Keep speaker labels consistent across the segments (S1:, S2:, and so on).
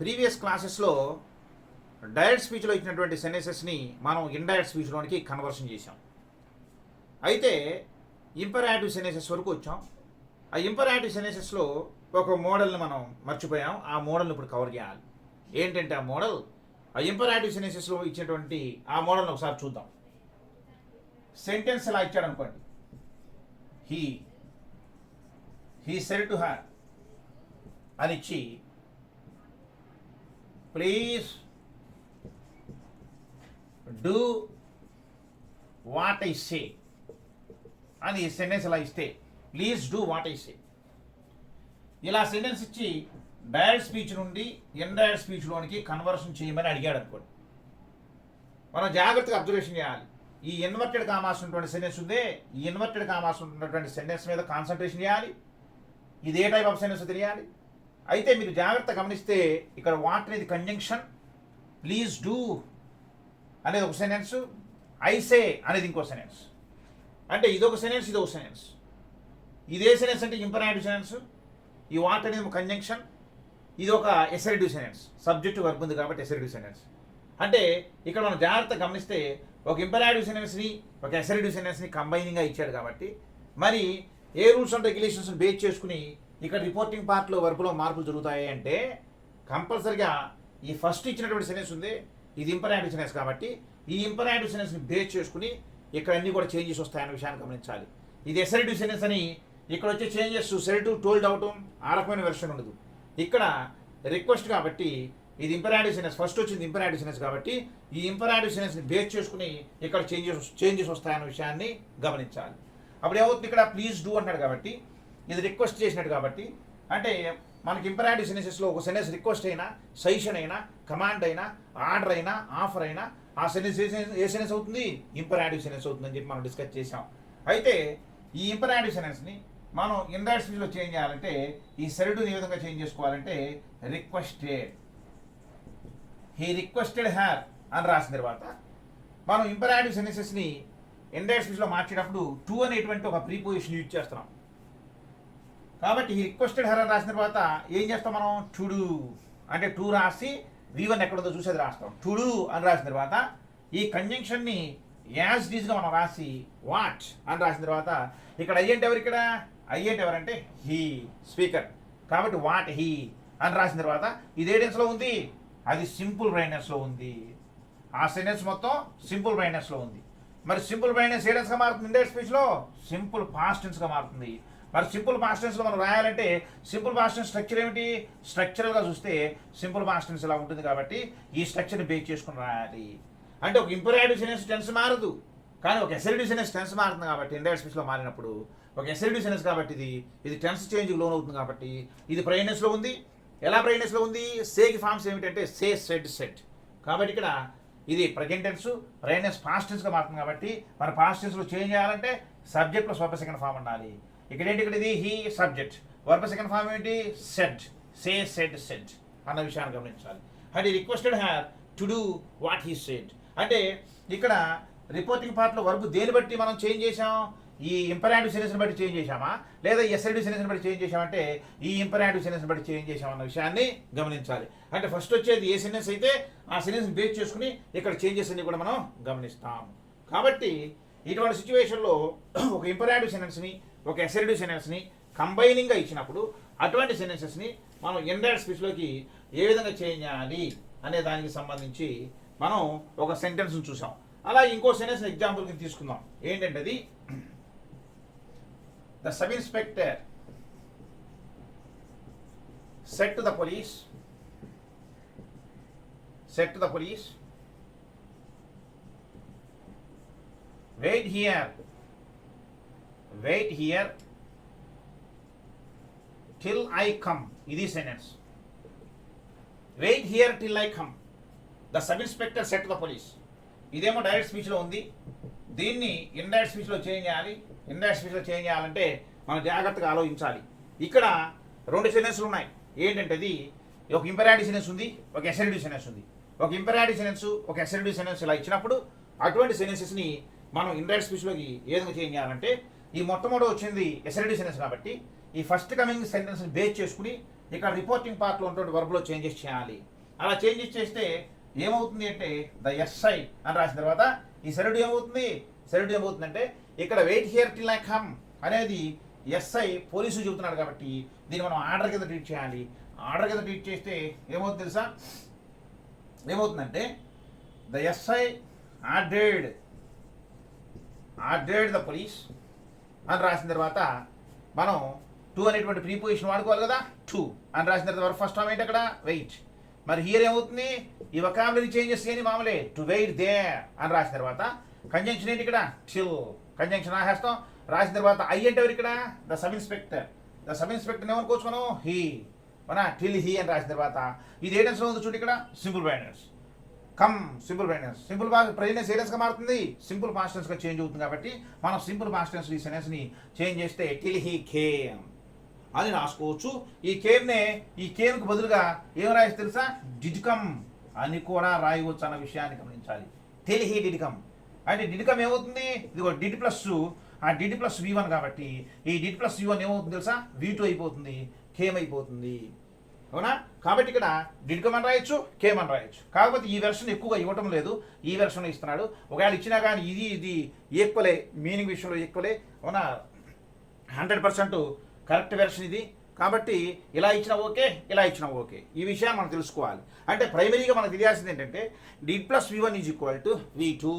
S1: Previous క్లాసెస్లో direct స్పీచ్లో ఇచ్చినటువంటి సెంటెన్సెస్ని మనం ఇండైరెక్ట్ స్పీచ్లోనికి కన్వర్షన్ చేసాం. అయితే ఇంపరాటివ్ సెంటెన్సెస్ వరకు వచ్చాం. ఆ ఇంపరాటివ్ సెంటెన్సెస్లో ఒక మోడల్ని మనం మర్చిపోయాం. ఆ మోడల్ని ఇప్పుడు కవర్ చేయాలి. ఏంటంటే ఆ మోడల్, ఆ ఇంపరాటివ్ సెంటెన్సెస్లో ఇచ్చినటువంటి ఆ మోడల్ని ఒకసారి చూద్దాం. సెంటెన్స్ ఇలా ఇచ్చాడు అనుకోండి, హీ సెడ్ టు హర్ అని ఇచ్చి, please do what I say అని సెంటెన్స్ ఇలా ఇస్తే, please do what I say ఇలా సెంటెన్స్ ఇచ్చి డైరెక్ట్ స్పీచ్ నుండి ఇండైరెక్ట్ స్పీచ్లోనికి కన్వర్షన్ చేయమని అడిగాడు అనుకోండి. మనం జాగ్రత్తగా అబ్జర్వేషన్ చేయాలి. ఈ ఇన్వర్టెడ్ కామాస్ ఉన్నటువంటి సెంటెన్స్ ఉందే, ఈ ఇన్వర్టెడ్ కామాస్ ఉన్నటువంటి సెంటెన్స్ మీద కాన్సన్ట్రేషన్ చేయాలి. ఇది ఏ టైప్ ఆఫ్ సెంటెన్స్ తెలియాలి. అయితే మీరు జాగ్రత్త గమనిస్తే ఇక్కడ వాట్ అనేది కంజంక్షన్, ప్లీజ్ డూ అనేది ఒక సెంటెన్స్, ఐ సే అనేది ఇంకో సెంటెన్స్. అంటే ఇదొక సెంటెన్స్, ఇదొక సెంటెన్స్. ఇదే సెంటెన్స్ అంటే ఇంపరాటివ్ సెంటెన్స్, ఈ వాట్ అనేది ఒక కంజంక్షన్, ఇది ఒక ఎసరిటివ్ సెంటెన్స్. సబ్జెక్టు వర్బ్ ఉంది కాబట్టి ఎసరిటివ్ సెంటెన్స్. అంటే ఇక్కడ మనం జాగ్రత్త గమనిస్తే ఒక ఇంపరాటివ్ సెంటెన్స్ని ఒక ఎసరిటివ్ సెంటెన్స్ని కంబైనింగ్గా ఇచ్చాడు కాబట్టి, మరి ఏ రూల్స్ అండ్ రెగ్యులేషన్స్ని బేస్ చేసుకుని ఇక్కడ రిపోర్టింగ్ పార్ట్లో వర్బ్లో మార్పులు జరుగుతాయి అంటే, కంపల్సరిగా ఈ ఫస్ట్ ఇచ్చినటువంటి సెంటెన్స్ ఉంది, ఇది ఇంపరాటివ్ సెంటెన్స్ కాబట్టి ఈ ఇంపరాటివ్ సెంటెన్స్ని బేస్ చేసుకుని ఇక్కడ అన్నీ కూడా చేంజెస్ వస్తాయన్న విషయాన్ని గమనించాలి. ఇది ఎసరిటివ్ సెంటెన్స్ అని ఇక్కడ వచ్చే చేంజెస్ సెరిటివ్ టోల్డ్ అవటం ఆ రకమైన వెర్షన్ ఉండదు. ఇక్కడ రిక్వెస్ట్ కాబట్టి ఇది ఇంపరాటివ్ సెంటెన్స్, ఫస్ట్ వచ్చింది ఇంపరాటివ్ సెంటెన్స్ కాబట్టి ఈ ఇంపరాటివ్ సెంటెన్స్ని బేస్ చేసుకుని ఇక్కడ చేంజెస్ వస్తాయన్న విషయాన్ని గమనించాలి. అప్పుడు ఏమవుతుంది, ఇక్కడ ప్లీజ్ డూ అంటాడు కాబట్టి ఇది రిక్వెస్ట్ చేసినట్టు కాబట్టి, అంటే మనకి ఇంపరాటివ్ సెంటెన్సెస్లో ఒక సెంటెన్స్ రిక్వెస్ట్ అయినా, సజెషన్ అయినా, కమాండ్ అయినా, ఆర్డర్ అయినా, ఆఫర్ అయినా ఆ సెంటెన్స్ ఏ సెంటెన్స్ అవుతుంది, ఇంపరాటివ్ సెంటెన్స్ అవుతుందని చెప్పి మనం డిస్కస్ చేసాం. అయితే ఈ ఇంపరాటివ్ సెంటెన్స్ని మనం ఇండైరెక్ట్ స్పీచ్లో చేంజ్ చేయాలంటే ఈ సెరిటివ్ని ఏ విధంగా చేంజ్ చేసుకోవాలంటే, రిక్వెస్టెడ్, హీ రిక్వెస్టెడ్ హర్ అని రాసిన తర్వాత మనం ఇంపరాటివ్ సెంటెన్సెస్ని ఇండైరెక్ట్ స్పీచ్లో మార్చేటప్పుడు టు అనేటువంటి ఒక ప్రీపోజిషన్ యూజ్ చేస్తున్నాం. కాబట్టి ఈ రిక్వెస్టెడ్ హర్ అని రాసిన తర్వాత ఏం చేస్తాం మనం, టు డూ అంటే టూ రాసి V1 ఎక్కడుందో చూసి అది రాస్తాం. టు డూ అని రాసిన తర్వాత ఈ కంజంక్షన్ని యాజ్ డీజ్గా మనం రాసి వాట్ అని రాసిన తర్వాత ఇక్కడ అయ్యేంటి ఎవరు, ఇక్కడ అయ్యేంటి ఎవరంటే హీ, స్పీకర్. కాబట్టి వాట్ హీ అని రాసిన తర్వాత ఇది ఏ టెన్స్లో ఉంది, అది సింపుల్ బ్రైట్నెస్లో ఉంది. ఆ సెంటెన్స్ మొత్తం సింపుల్ బ్రైట్నెస్లో ఉంది. మరి సింపుల్ బ్రైట్నెస్ ఏ టెన్స్గా మారుతుంది ఇండైరెక్ట్ స్పీచ్లో, సింపుల్ పాస్ట్ టెన్స్గా మారుతుంది. మరి సింపుల్ పాస్ట్ టెన్స్లో మనం రాయాలంటే సింపుల్ పాస్ట్ టెన్స్ స్ట్రక్చర్ ఏమిటి, స్ట్రక్చరల్గా చూస్తే సింపుల్ పాస్ట్ టెన్స్ ఇలా ఉంటుంది కాబట్టి ఈ స్ట్రక్చర్ని బేస్ చేసుకుని రాయాలి. అంటే ఒక ఇంపరాటివ్ సెంటెన్స్ టెన్స్ మారదు, కానీ ఒక ఎసరిటివ్ సెంటెన్స్ టెన్స్ మారుతుంది కాబట్టి ఇండైరెక్ట్ స్పీచ్లో మారినప్పుడు ఒక ఎసరిటివ్ సెంటెన్స్ కాబట్టి ఇది టెన్స్ చేంజ్కి లోన్ అవుతుంది కాబట్టి ఇది బ్రైట్నెస్లో ఉంది. ఎలా బ్రైట్నెస్లో ఉంది, సేకి ఫార్మ్స్ ఏమిటంటే సే, సెడ్, సెట్. కాబట్టి ఇక్కడ ఇది ప్రజెంట్ టెన్స్, బ్రైట్నెస్ పాస్ట్ టెన్స్గా మారుతుంది కాబట్టి మన పాస్ట్ టెన్స్లో చేంజ్ చేయాలంటే సబ్జెక్ట్లో వర్బ్ సెకండ్ ఫార్మ్ ఉండాలి. ఇక్కడ ఏంటి, ఇక్కడ ఇది he subject, verb second form ఏంటి సెడ్, సే, సెడ్, సెడ్ అన్న విషయాన్ని గమనించాలి. అంటే requested her to do what he said అంటే ఇక్కడ రిపోర్టింగ్ పార్ట్లో వర్బ్ దేని బట్టి మనం చేంజ్ చేసాం, ఈ ఇంపరాటివ్ సెంటెన్స్ని బట్టి చేంజ్ చేశామా లేదా ఎసరిటివ్ సెంటెన్స్ని బట్టి చేంజ్ చేశామంటే ఈ ఇంపరాటివ్ సెంటెన్స్ని బట్టి చేంజ్ చేశామన్న విషయాన్ని గమనించాలి. అంటే ఫస్ట్ వచ్చేది ఏ సెంటెన్స్ అయితే ఆ సెంటెన్స్ని బేస్ చేసుకుని ఇక్కడ చేంజెస్ అన్ని కూడా మనం గమనిస్తాం. కాబట్టి ఇటువంటి సిచ్యువేషన్లో ఒక ఇంపరాటివ్ సెంటెన్స్ని ఒక ఎసరిటివ్ సెంటెన్స్ని కంబైనింగ్గా ఇచ్చినప్పుడు అటువంటి సెంటెన్సెస్ని మనం ఇండైరెక్ట్ స్పీచ్లోకి ఏ విధంగా చేంజ్ చేయాలి అనే దానికి సంబంధించి మనం ఒక సెంటెన్స్ని చూసాం. అలా ఇంకో సెంటెన్స్ ఎగ్జాంపుల్ కింద తీసుకుందాం. ఏంటంటే అది, the sub inspector said to the police, wait here till I come. ఇది sentence. Wait here till I come. The sub inspector said to the police. ఇదేమో డైరెక్ట్ స్పీచ్లో ఉంది, దీన్ని ఇండైరెక్ట్ స్పీచ్లో చేంజ్ చేయాలి. ఇండైరెక్ట్ స్పీచ్లో చేంజ్ చేయాలంటే మనం జాగ్రత్తగా ఆలోచించాలి. ఇక్కడ రెండు సెంటెన్స్లు ఉన్నాయి. ఏంటంటే అది ఒక ఇంపరాటివ్ సెంటెన్స్ ఉంది, ఒక ఎసరిటివ్ సెంటెన్స్ ఉంది. ఒక ఇంపరాటివ్ సెంటెన్స్, ఒక ఎసరిటివ్ సెంటెన్స్ ఇలా ఇచ్చినప్పుడు అటువంటి సెంటెన్సెస్ని మనం ఇండైరెక్ట్ స్పీచ్లోకి ఏ విధంగా చేంజ్ చేయాలంటే, ఈ మొట్టమొదటి వచ్చింది ఎసరిటివ్ సెంటెన్స్ కాబట్టి ఈ ఫస్ట్ కమింగ్ సెంటెన్స్ని బేస్ చేసుకుని ఇక్కడ రిపోర్టింగ్ పార్ట్లో ఉన్నటువంటి వర్బ్లో చేంజెస్ చేయాలి. అలా చేంజెస్ చేస్తే ఏమవుతుంది అంటే ద ఎస్ఐ అని రాసిన తర్వాత ఈ సెరడు ఏమవుతుంది, సెరడు ఏమవుతుందంటే ఇక్కడ wait here till I come అనేది ఎస్ఐ పోలీసు చెబుతున్నాడు కాబట్టి దీన్ని మనం ఆర్డర్ కింద ట్రీట్ చేయాలి. ఆర్డర్ కింద ట్రీట్ చేస్తే ఏమవుతుంది తెలుసా, ఏమవుతుందంటే the SI ordered the police అని రాసిన తర్వాత మనం టు అనేటువంటి ప్రీపోజిషన్ వాడుకోవాలి కదా. టు అని రాసిన తర్వాత ఫస్ట్ ఫామ్ ఏంటి అక్కడ వెయిట్. మరి హియర్ ఏమవుతుంది, ఈ వొకాబులరీ చేంజెస్ చేయని మామూలే టు వెయిట్ దేర్ అని రాసిన తర్వాత కంజంక్షన్ ఏంటి ఇక్కడ టిల్, కంజంక్షన్ రాసేస్తాం. రాసిన తర్వాత ఐ అంటే ఎవరు ఇక్కడ the sub inspector. The sub inspector ఏమనుకోవచ్చు మనం హీ మన టిల్ హీ అని రాసిన తర్వాత ఇది ఏ టెన్స్లో ఉంది చూడండి ఇక్కడ simple brainers come simple brainers. Simple present సీరియస్గా మారుతుంది, సింపుల్ పాస్ట్ టెన్స్గా చేంజ్ అవుతుంది కాబట్టి మనం సింపుల్ పాస్ట్ టెన్స్ ఈ సెంటెన్స్ని చేంజ్ చేస్తే టిల్ హీ కేమ్ అని రాసుకోవచ్చు. ఈ కేమ్కు బదులుగా ఏం రాయచ్చు తెలుసా, డిడ్ కమ్ అని కూడా రాయవచ్చు అన్న విషయాన్ని గమనించాలి. టిల్ హీ డిడ్ కమ్ అంటే డిడ్ కమ్ ఏమవుతుంది, ఇదిగో డిడ్ ప్లస్ ఆ డిడ్ ప్లస్ V1 కాబట్టి ఈ డిడ్ ప్లస్ V1 ఏమవుతుంది తెలుసా, V2 అయిపోతుంది, కేమ్ అయిపోతుంది. అవునా, కాబట్టి ఇక్కడ డిడ్ కమ్ అని రాయొచ్చు, కేమ్ అని రాయొచ్చు. కాకపోతే ఈ వెర్షన్ ఎక్కువగా ఇవ్వటం లేదు, ఈ వెర్షన్ ఇస్తున్నాడు. ఒకవేళ ఇచ్చినా కానీ ఇది ఈక్వలే, మీనింగ్ విషయంలో ఈక్వలే. అవునా, 100% కరెక్ట్ వెర్షన్ ఇది. కాబట్టి ఇలా ఇచ్చిన ఓకే, ఇలా ఇచ్చిన ఓకే. ఈ విషయాన్ని మనం తెలుసుకోవాలి. అంటే ప్రైమరీగా మనకు తెలియాల్సింది ఏంటంటే did plus V1 is equal to V2,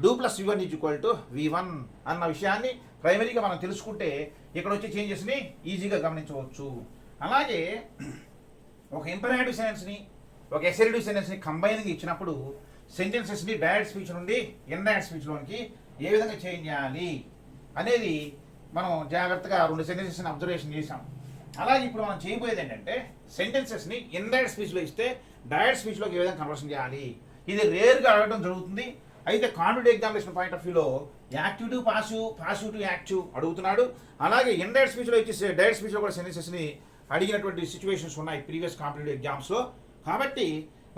S1: do plus V1 is equal to V1 అన్న విషయాన్ని ప్రైమరీగా మనం తెలుసుకుంటే ఇక్కడ వచ్చే చేంజెస్ని ఈజీగా గమనించవచ్చు. అలాగే ఒక ఇంపరేటివ్ సెంటెన్స్ని ఒక ఎసెరిటివ్ సెంటెన్స్ని కంబైన్గా ఇచ్చినప్పుడు సెంటెన్సెస్ని డైరెక్ట్ స్పీచ్ నుండి ఇండైరెక్ట్ స్పీచ్లోనికి ఏ విధంగా చేంజ్ చేయాలి అనేది మనం జాగ్రత్తగా 2 సెంటెన్సెస్ని అబ్జర్వేషన్ చేసాం. అలాగే ఇప్పుడు మనం చేయబోయేది ఏంటంటే సెంటెన్సెస్ని ఇండైరెక్ట్ స్పీచ్లో ఇస్తే డైరెక్ట్ స్పీచ్లోకి ఏ విధంగా కన్వర్షన్ చేయాలి. ఇది రేర్గా అడగడం జరుగుతుంది. అయితే కాంపిటేటివ్ ఎగ్జామినేషన్ పాయింట్ ఆఫ్ వ్యూలో active to passive, passive to active అడుగుతున్నాడు. అలాగే ఇండైరెక్ట్ స్పీచ్లో ఇచ్చి డైరెక్ట్ స్పీచ్లో కూడా సెంటెన్సెస్ని అడిగినటువంటి సిచ్యువేషన్స్ ఉన్నాయి ప్రీవియస్ కాంపిటేటివ్ ఎగ్జామ్స్లో. కాబట్టి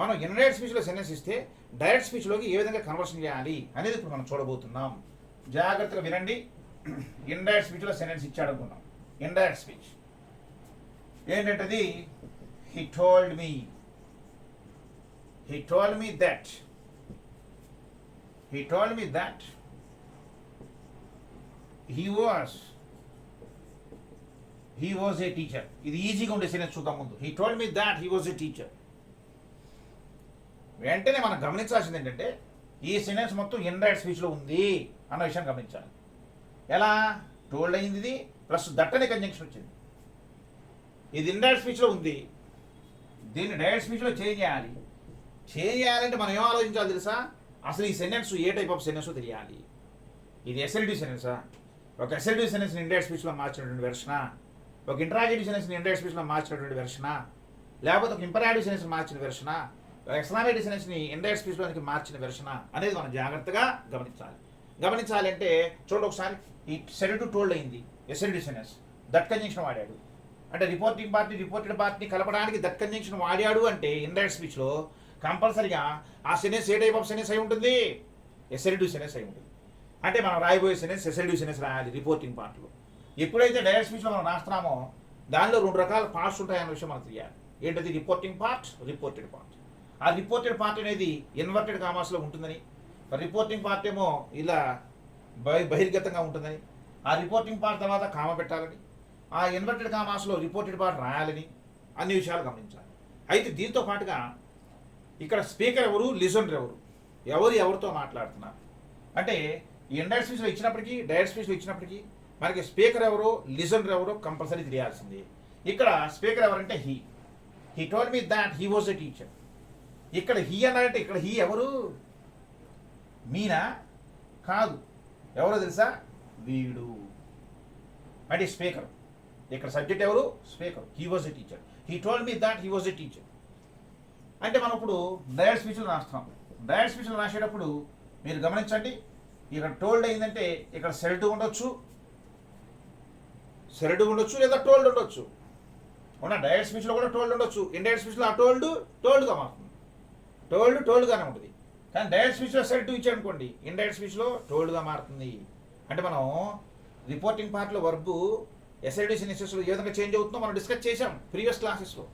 S1: మనం ఇండైరెక్ట్ స్పీచ్లో సెంటెన్స్ ఇస్తే డైరెక్ట్ స్పీచ్లోకి ఏ విధంగా కన్వర్షన్ చేయాలి అనేది ఇప్పుడు మనం చూడబోతున్నాం. జాగ్రత్తగా వినండి. ఇండైరెక్ట్ స్పీచ్లో సెంటెన్స్ ఇచ్చాడు అనుకున్నాం. ఇండైరెక్ట్ స్పీచ్ ఏంటంటది, he told me that he told me that he was a teacher. ఇది ఈజీగా ఉండే సెంటెన్స్ చూద్దాం ముందు. he told me that he was a teacher. వెంటనే మనం గమనించాల్సింది ఏంటంటే ఈ సెంటెన్స్ మొత్తం ఇండైరెక్ట్ స్పీచ్లో ఉంది అన్న విషయం గమనించాలి. ఎలా టోల్డ్ అయింది ఇది ప్లస్ దట్ అనే కంజంక్షన్ వచ్చింది. ఇది ఇండైరెక్ట్ స్పీచ్లో ఉంది, దీన్ని డైరెక్ట్ స్పీచ్లో చేంజ్ చేయాలంటే మనం ఏం ఆలోచించాలి తెలుసా, అసలు ఈ sentence A type of sentence తెలియాలి. ఇది ఎసెరిటివ్ సెంటెన్సా, ఒక ఎసెరిటివ్ సెంటెన్స్ని ఇండైరెక్ట్ స్పీచ్లో మార్చినటువంటి వెర్షనా, ఒక ఇంటరాగేటివ్ సెంటెన్స్ని ఇండైరెక్ట్ స్పీచ్లో మార్చినటువంటి వెర్షనా, లేకపోతే ఒక ఇంపరాటివ్ సెంటెన్స్ మార్చిన వెర్షనా, ఎక్స్క్లమేటివ్ సెంటెన్స్ని ఇండైరెక్ట్ స్పీచ్లోనికి మార్చిన వెర్షనా అనేది మనం జాగ్రత్తగా గమనించాలి. అంటే చూడండి ఒకసారి, ఈ సెడ్ టు టోల్డ్ అయింది ఎసెరిటివ్ సెంటెన్స్, దట్ కంజంక్షన్ వాడాడు. అంటే రిపోర్టెడ్ పార్టీని కలపడానికి దట్ కంజంక్షన్ వాడాడు అంటే ఇండైరెక్ట్ స్పీచ్లో కంపల్సరీగా ఆ sentence A type of sentence అయి ఉంటుంది, ఎసెరిటివ్ సెంటెన్స్ అయి ఉంటుంది. అంటే మనం రాయబోయే సెంటెన్స్ ఎసెరిటివ్ సెంటెన్స్ రాయాలి రిపోర్టింగ్ పార్ట్లో. ఎప్పుడైతే డైరెక్ట్ స్పీచ్లో మనం రాస్తున్నామో దానిలో 2 రకాల పార్ట్స్ ఉంటాయన్న విషయం మనకు తెలియాలి. ఏంటది, రిపోర్టింగ్ పార్ట్, రిపోర్టెడ్ పార్ట్. ఆ రిపోర్టెడ్ పార్ట్ అనేది ఇన్వర్టెడ్ కామాస్లో ఉంటుందని, రిపోర్టింగ్ పార్ట్ ఏమో ఇలా బహిర్గతంగా ఉంటుందని, ఆ రిపోర్టింగ్ పార్ట్ తర్వాత కామ పెట్టాలని, ఆ ఇన్వర్టెడ్ కామాస్లో రిపోర్టెడ్ పార్ట్ రాయాలని అన్ని విషయాలు గమనించాలి. అయితే దీంతో పాటుగా ఇక్కడ స్పీకర్ ఎవరు, లిజనర్ ఎవరితో మాట్లాడుతున్నారు అంటే ఇండైరెక్ట్ స్పీచ్లో ఇచ్చినప్పటికీ డైరెక్ట్ స్పీచ్లో ఇచ్చినప్పటికీ మనకి స్పీకర్ ఎవరో లిజనర్ ఎవరో కంపల్సరీ తెలియాల్సింది. ఇక్కడ స్పీకర్ ఎవరంటే he told me that he was a teacher. ఇక్కడ హీ అన్నారంటే ఇక్కడ హీ ఎవరు, మీనా కాదు, ఎవరో తెలుసా, వీడు అంటే స్పీకర్. ఇక్కడ సబ్జెక్ట్ ఎవరు, speaker. He was a teacher, he told me that he was a teacher. అంటే మనం ఇప్పుడు డైరెక్ట్ స్పీచ్లో రాస్తున్నాం. డైరెక్ట్ స్పీచ్లో రాసేటప్పుడు మీరు గమనించండి, ఇక్కడ టోల్డ్ అయిందంటే ఇక్కడ సెల్డ్ ఉండొచ్చు లేదా టోల్డ్ ఉండొచ్చు. అవునా, డైరెక్ట్ స్పీచ్లో కూడా టోల్డ్ ఉండొచ్చు, ఇండైరెక్ట్ స్పీచ్లో ఆ టోల్డ్గా మారుతుంది, టోల్డ్గానే ఉంటుంది. కానీ డైరెక్ట్ స్పీచ్లో సెల్డ్ ఇచ్చాడు అనుకోండి, ఇండైరెక్ట్ స్పీచ్లో టోల్డ్గా మారుతుంది. అంటే మనం రిపోర్టింగ్ పార్ట్లో వర్బు ఎస్ఐడి సెన్సెస్లో ఏ విధంగా చేంజ్ అవుతుందో మనం డిస్కస్ చేసాం ప్రీవియస్ క్లాసెస్లో.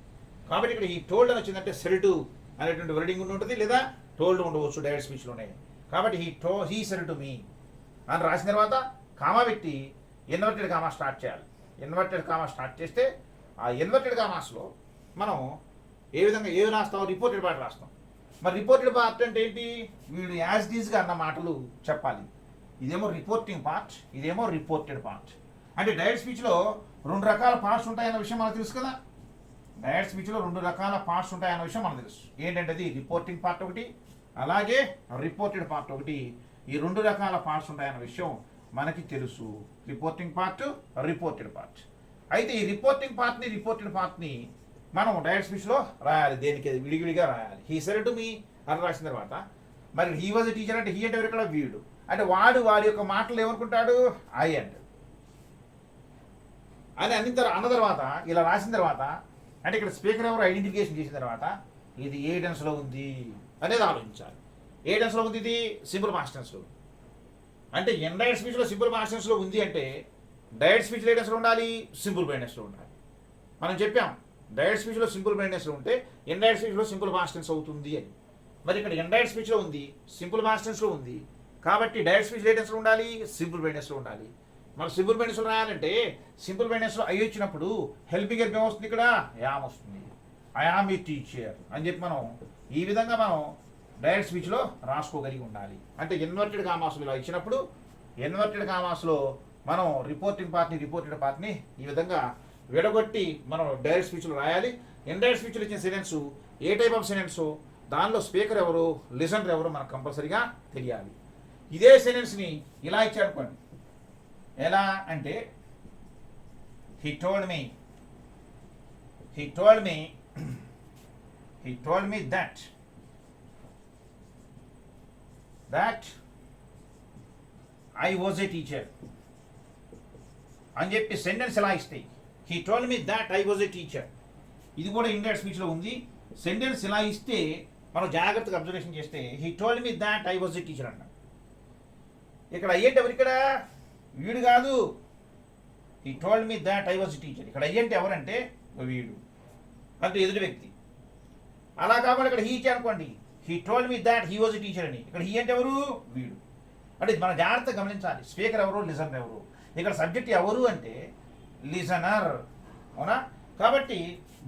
S1: కాబట్టి ఇక్కడ ఈ టోల్డ్ అని వచ్చిందంటే సెల్ టు అనేటువంటి వర్డింగ్ ఉండి ఉంటుంది, లేదా టోల్డ్ ఉండవచ్చు డైరెక్ట్ స్పీచ్లోనే. కాబట్టి హీ సెల్ టు మీ అని రాసిన తర్వాత కామా పెట్టి ఇన్వర్టెడ్ కామా స్టార్ట్ చేయాలి. ఇన్వర్టెడ్ కామా స్టార్ట్ చేస్తే ఆ ఇన్వర్టెడ్ కామాస్లో మనం ఏ విధంగా ఏది రాస్తాం, రిపోర్టెడ్ పార్ట్ రాస్తాం. మరి రిపోర్టెడ్ పార్ట్ అంటే ఏంటి, వీడు యాజ్ డీజ్గా అన్న మాటలు చెప్పాలి. ఇదేమో రిపోర్టింగ్ పార్ట్, ఇదేమో రిపోర్టెడ్ పార్ట్. అంటే డైరెక్ట్ స్పీచ్లో 2 రకాల పార్ట్స్ ఉంటాయన్న విషయం మనకు తెలుసు కదా. డైరెక్ట్ స్పీచ్లో 2 రకాల పార్ట్స్ ఉంటాయన్న విషయం మనకు తెలుసు. ఏంటంటే అది రిపోర్టింగ్ పార్ట్ ఒకటి, అలాగే రిపోర్టెడ్ పార్ట్ ఒకటి. ఈ 2 రకాల పార్ట్స్ ఉంటాయన్న విషయం మనకి తెలుసు. Reporting part, reported part. అయితే ఈ రిపోర్టింగ్ పార్ట్ని, రిపోర్టెడ్ పార్ట్ని మనం డైరెక్ట్ స్పీచ్లో రాయాలి. దేనికి విడివిడిగా రాయాలి. హీ సెడ్ టు మీ అని రాసిన తర్వాత మరి హీ వాజ్ ఎ టీచర్ అంటే హీ అంటే ఎవరు ఇక్కడ, వీడు. అంటే వాడి యొక్క మాటలు ఏమనుకుంటాడు, ఐ అంటాడు. అని అన్న తర్వాత ఇలా రాసిన తర్వాత అంటే ఇక్కడ స్పీకర్ ఎవరు ఐడెంటిఫికేషన్ చేసిన తర్వాత ఇది ఏ టెన్స్లో ఉంది అనేది ఆలోచించాలి. ఏ టెన్స్లో ఉంది ఇది, సింపుల్ పాస్ట్ టెన్స్లో. అంటే ఇండైరెక్ట్ స్పీచ్లో సింపుల్ పాస్ట్ టెన్స్లో ఉంది అంటే డైరెక్ట్ స్పీచ్లో ఏ టెన్స్లో ఉండాలి, సింపుల్ బ్రైట్నెస్లో ఉండాలి. మనం చెప్పాం డైరెక్ట్ స్పీచ్లో సింపుల్ బ్రైట్నెస్లో ఉంటే ఇండైరెక్ట్ స్పీచ్లో సింపుల్ పాస్ట్ టెన్స్ అవుతుంది అని. మరి ఇక్కడ ఇండైరెక్ట్ స్పీచ్లో ఉంది, సింపుల్ పాస్ట్ టెన్స్లో ఉంది. కాబట్టి డైరెక్ట్ స్పీచ్లో ఏ టెన్స్లో ఉండాలి, సింపుల్ బ్రైట్నెస్లో ఉండాలి. మనం సింపుల్ బ్రైట్నెస్లో రాయాలంటే సింపుల్ బ్రైట్నెస్లో ఐ వచ్చినప్పుడు హెల్పింగ్ హెల్ప్ ఏమొస్తుంది, ఇక్కడ యామ్ వస్తుంది. ఐ ఆమ్ ఏ టీచర్ అని చెప్పి మనం ఈ విధంగా మనం డైరెక్ట్ స్పీచ్లో రాసుకోగలిగి ఉండాలి. అంటే ఇన్వర్టెడ్ కామాస్లో ఇలా ఇచ్చినప్పుడు ఇన్వర్టెడ్ కామాస్లో మనం రిపోర్టింగ్ పార్ట్ని, రిపోర్టెడ్ పార్ట్ని ఈ విధంగా విడగొట్టి మనం డైరెక్ట్ స్పీచ్లో రాయాలి. ఇండైరెక్ట్ స్పీచ్లో ఇచ్చిన sentence A type of sentence, దానిలో స్పీకర్ ఎవరు, లిసనర్ ఎవరు మనకు కంపల్సరీగా తెలియాలి. ఇదే సెంటెన్స్ని ఇలా ఇచ్చాడుకోండి. ఎలా అంటే he told me that I was a teacher అని చెప్పి సెంటెన్స్ ఎలా ఇస్తాయి. he told me that I was a teacher. ఇది కూడా ఇండైరెక్ట్ స్పీచ్లో ఉంది. సెంటెన్స్ ఇలా ఇస్తే మనం జాగ్రత్తగా అబ్జర్వేషన్ చేస్తే he told me that I was a teacher అన్నాడు. ఇక్కడ అయ్యేంటి ఎవరు, ఇక్కడ వీడు కాదు. he told me that I was a teacher. ఇక్కడ అయ్యంటే ఎవరంటే వీడు, అంటే ఎదుటి వ్యక్తి. అలా కాకుండా ఇక్కడ హీ అనుకోండి, he told me that he was a teacher అని. ఇక్కడ హీ అంటే ఎవరు, వీడు. అంటే మనం జాగ్రత్తగా గమనించాలి. స్పీకర్ ఎవరు, లిజనర్ ఎవరు. ఇక్కడ సబ్జెక్ట్ ఎవరు అంటే లిజనర్, అవునా. కాబట్టి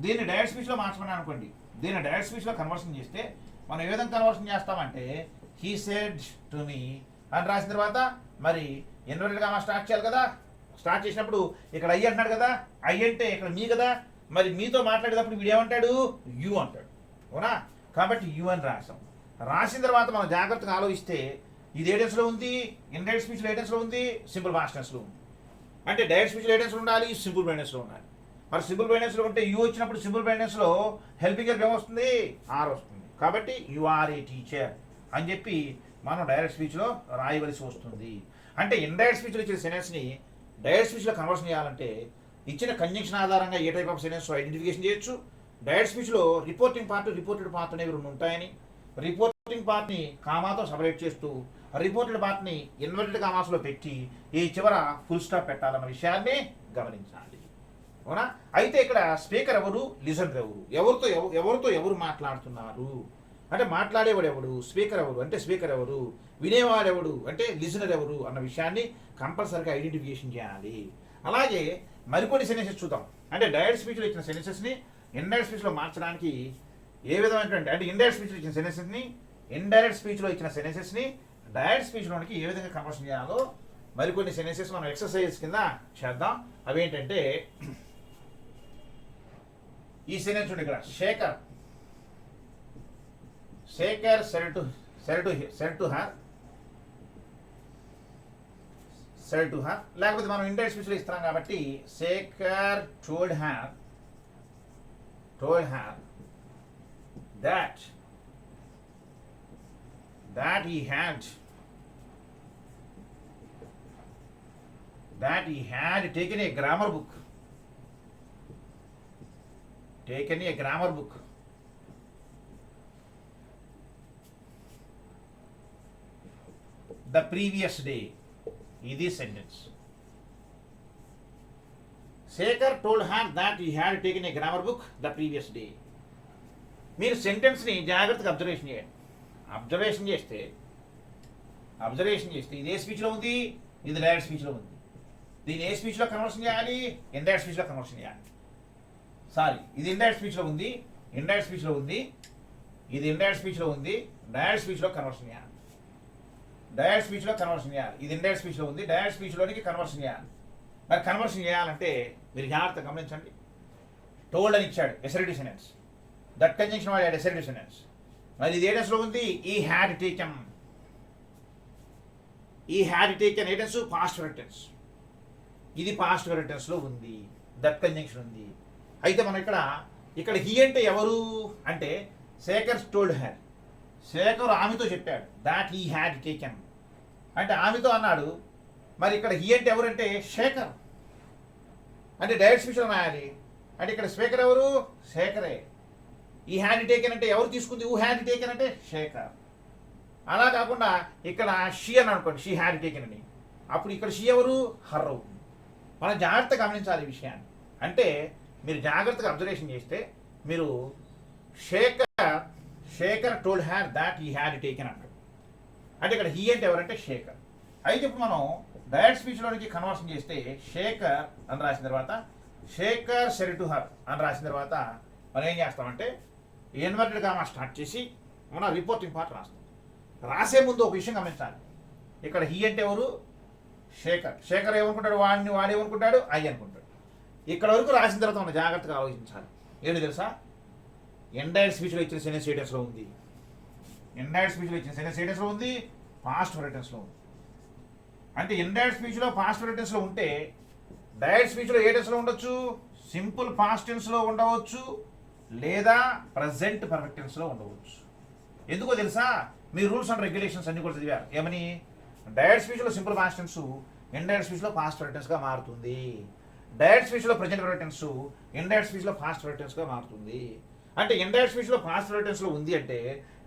S1: దీన్ని డైరెక్ట్ స్పీచ్లో మార్చమని అనుకోండి. దీన్ని డైరెక్ట్ స్పీచ్లో కన్వర్షన్ చేస్తే మనం ఏ విధంగా కన్వర్షన్ చేస్తామంటే హీ సెడ్ టు మీ అని రాసిన తర్వాత మరి ఇన్వర్టెడ్ కామా స్టార్ట్ చేయాలి కదా. స్టార్ట్ చేసినప్పుడు ఇక్కడ ఐ అంటున్నాడు కదా, ఐ అంటే ఇక్కడ మీ కదా. మరి మీతో మాట్లాడేటప్పుడు వీడు ఏమంటాడు, యు అంటాడు, అవునా. కాబట్టి యు అని రాసాం. రాసిన తర్వాత మనం జాగ్రత్తగా ఆలోచిస్తే ఇది ఏ టెన్స్లో ఉంది, ఇండైరెక్ట్ స్పీచ్లో ఏ టెన్స్లో ఉంది, సింపుల్ పాస్ట్ టెన్స్లో ఉంది. అంటే డైరెక్ట్ స్పీచ్లో ఏ టెన్స్లో ఉండాలి, సింపుల్ బ్రైట్నెస్లో ఉండాలి. మరి సింపుల్ బ్రైట్నెస్లో ఉంటే యు వచ్చినప్పుడు సింపుల్ బ్రైట్నెస్లో హెల్పింగ్ హెల్ప్ ఏమొస్తుంది, ఆర్ వస్తుంది. కాబట్టి యు ఆర్ ఏ టీచర్ అని చెప్పి మనం డైరెక్ట్ స్పీచ్లో రాయవలసి వస్తుంది. అంటే ఇండైరెక్ట్ స్పీచ్లో ఇచ్చిన సెంటెన్స్ని డైరెక్ట్ స్పీచ్లో కన్వర్షన్ చేయాలంటే ఇచ్చిన కంజంక్షన్ ఆధారంగా ఏ టైప్ ఆఫ్ సెంటెన్స్ ఐడెంటిఫికేషన్ చేయొచ్చు. డైరెక్ట్ స్పీచ్లో రిపోర్టింగ్ పార్ట్, రిపోర్టెడ్ పార్ట్ అనేవి 2 ఉంటాయని, రిపోర్టింగ్ పార్ట్ని కామాతో సపరేట్ చేస్తూ రిపోర్టెడ్ పార్ట్ని ఇన్వర్టెడ్ కామాస్లో పెట్టి ఈ చివర ఫుల్ స్టాప్ పెట్టాలన్న విషయాన్ని గమనించాలి, అవునా. అయితే ఇక్కడ స్పీకర్ ఎవరు, లిజనర్ ఎవరు, ఎవరితో ఎవరు మాట్లాడుతున్నారు అంటే మాట్లాడేవాడు ఎవడు, స్పీకర్ ఎవరు అంటే స్పీకర్ ఎవరు, వినేవాడు ఎవడు అంటే లిజనర్ ఎవరు అన్న విషయాన్ని కంపల్సరీగా ఐడెంటిఫికేషన్ చేయాలి. అలాగే మరికొన్ని సెంటెన్సెస్ చూద్దాం. అంటే డైరెక్ట్ స్పీచ్లో ఇచ్చిన సెంటెన్సెస్ని ఇండైరెక్ట్ స్పీచ్లో మార్చడానికి ఏ విధమైనటువంటి, అంటే ఇండైరెక్ట్ స్పీచ్లో ఇచ్చిన సెంటెన్సెస్ని ఇండైరెక్ట్ స్పీచ్లో ఇచ్చిన సెంటెన్సెస్ని డైరెక్ట్ స్పీచ్లోనికి ఏ విధంగా కన్వర్షన్ చేయాలో మరికొన్ని సెంటెన్సెస్ మనం ఎక్సర్సైజ్ కింద చేద్దాం. అవేంటంటే ఈ సెంటెన్స్ ఉంది ఇక్కడ, శేఖర్ said to her, లేకపోతే మనం ఇండైరెక్ట్ స్పీచ్లో ఇస్తున్నాం కాబట్టి Shekhar told her that he had taken a grammar book the previous day. ఇది sentence. Shekhar told him that he had taken a grammar book the previous day. మీరు సెంటెన్స్ని జాగ్రత్తగా అబ్జర్వేషన్ చేయండి. అబ్జర్వేషన్ చేస్తే ఇది ఏ స్పీచ్లో ఉంది, ఇది డైరెక్ట్ స్పీచ్లో ఉంది. దీన్ని ఏ స్పీచ్లో కన్వర్షన్ చేయాలి, ఇండైరెక్ట్ స్పీచ్లో కన్వర్షన్ చేయాలి. సారీ, ఇది ఇండైరెక్ట్ స్పీచ్లో ఉంది, ఇండైరెక్ట్ స్పీచ్లో ఉంది, ఇది ఇండైరెక్ట్ స్పీచ్లో ఉంది, డైరెక్ట్ స్పీచ్లో కన్వర్షన్ చేయాలి. డైరెక్ట్ స్పీచ్లో కన్వర్షన్ చేయాలి. ఇది ఇండైరెక్ట్ స్పీచ్లో ఉంది, డైరెక్ట్ స్పీచ్లోనికి కన్వర్షన్ చేయాలి. మరి కన్వర్షన్ చేయాలంటే మీరు జాగ్రత్తగా గమనించండి. టోల్డ్ అని ఇచ్చాడు, ఎసరిటివ్ సెంటెన్స్. దట్ కంజంక్షన్ వాడాడు, ఎసరిటివ్ సెంటెన్స్. మరి ఇది ఏ టెన్స్లో ఉంది, ఈ హ్యాడ్ టేకెన్. ఈ హ్యాడ్ టేకెన్ ఏ టెన్స్, పాస్ట్ పర్ఫెక్ట్ టెన్స్. ఇది పాస్ట్ పర్ఫెక్ట్ టెన్స్లో ఉంది, దట్ కంజంక్షన్ ఉంది. అయితే మనం ఇక్కడ హీ అంటే ఎవరు అంటే శేఖర్ టోల్డ్ హ్యాడ్. శేఖర్ ఆమెతో చెప్పాడు దాట్ హీ హ్యాడ్ టేకెన్ అంటే ఆమెతో అన్నాడు. మరి ఇక్కడ హీ అంటే ఎవరంటే శేఖర్. అంటే డైరెక్ట్ స్పీచ్లో రాయాలి. అంటే ఇక్కడ స్పీకర్ ఎవరు, శేఖరే. ఈ హ్యాడ్ టేకెన్ అంటే ఎవరు తీసుకుంది, హూ హ్యాడ్ టేకెన్ అంటే శేఖర్. అలా కాకుండా ఇక్కడ షీ అని అనుకోండి, షీ హ్యాడ్ టేకెన్ అని. అప్పుడు ఇక్కడ షీ ఎవరు, హర్ అవుతుంది. మనం జాగ్రత్తగా గమనించాలి ఈ విషయాన్ని. అంటే మీరు జాగ్రత్తగా అబ్జర్వేషన్ చేస్తే మీరు Shekhar told had that he had taken అంటారు. అంటే ఇక్కడ హీ అంటే ఎవరంటే శేఖర్. అయితే ఇప్పుడు మనం డైరెక్ట్ స్పీచ్లోనికి కన్వర్షన్ చేస్తే శేఖర్ అని రాసిన తర్వాత శేఖర్ సెడ్ టు హర్ అని రాసిన తర్వాత మనం ఏం చేస్తామంటే ఇన్వర్టెడ్ కామా స్టార్ట్ చేసి మన రిపోర్టింగ్ పార్ట్ రాస్తాం. రాసే ముందు ఒక విషయం గమనించాలి. ఇక్కడ హీ అంటే ఎవరు, శేఖర్ ఏమనుకుంటాడు, వాడేమనుకుంటాడు, ఐ అనుకుంటాడు. ఇక్కడ వరకు రాసిన తర్వాత మనం జాగ్రత్తగా ఆలోచించాలి. ఏంటి తెలుసా, ఇండైరెక్ట్ స్పీచ్లో ఇచ్చిన సెంటెన్స్ ఏ టెన్స్లో ఉంది, ఇండైరెక్ట్ స్పీచ్లో ఇచ్చిన సెంటెన్స్ ఏ టెన్స్లో ఉంది, పాస్ట్ పర్ఫెక్ట్ టెన్స్లో ఉంది. అంటే ఇండైరెక్ట్ స్పీచ్లో పాస్ట్ పర్ఫెక్ట్ టెన్స్లో ఉంటే డైరెక్ట్ స్పీచ్లో ఏ టెన్స్లో ఉండొచ్చు, సింపుల్ పాస్ట్ టెన్స్లో ఉండవచ్చు లేదా ప్రజెంట్ పర్ఫెక్ట్ టెన్స్లో ఉండవచ్చు. ఎందుకో తెలుసా, మీ రూల్స్ అండ్ రెగ్యులేషన్స్ అన్ని కూడా చదివారు. ఏమని, డైరెక్ట్ స్పీచ్లో సింపుల్ పాస్ట్ టెన్స్ ఇండైరెక్ట్ స్పీచ్లో పాస్ట్ పర్ఫెక్ట్ టెన్స్గా మారుతుంది. డైరెక్ట్ స్పీచ్లో ప్రజెంట్ పర్ఫెక్ట్ టెన్స్ ఇండైరెక్ట్ స్పీచ్లో పాస్ట్ పర్ఫెక్ట్ టెన్స్గా మారుతుంది. అంటే ఇండైరెక్ట్ స్పీచ్లో పాస్ట్ పర్ఫెక్ట్ టెన్స్లో ఉంది అంటే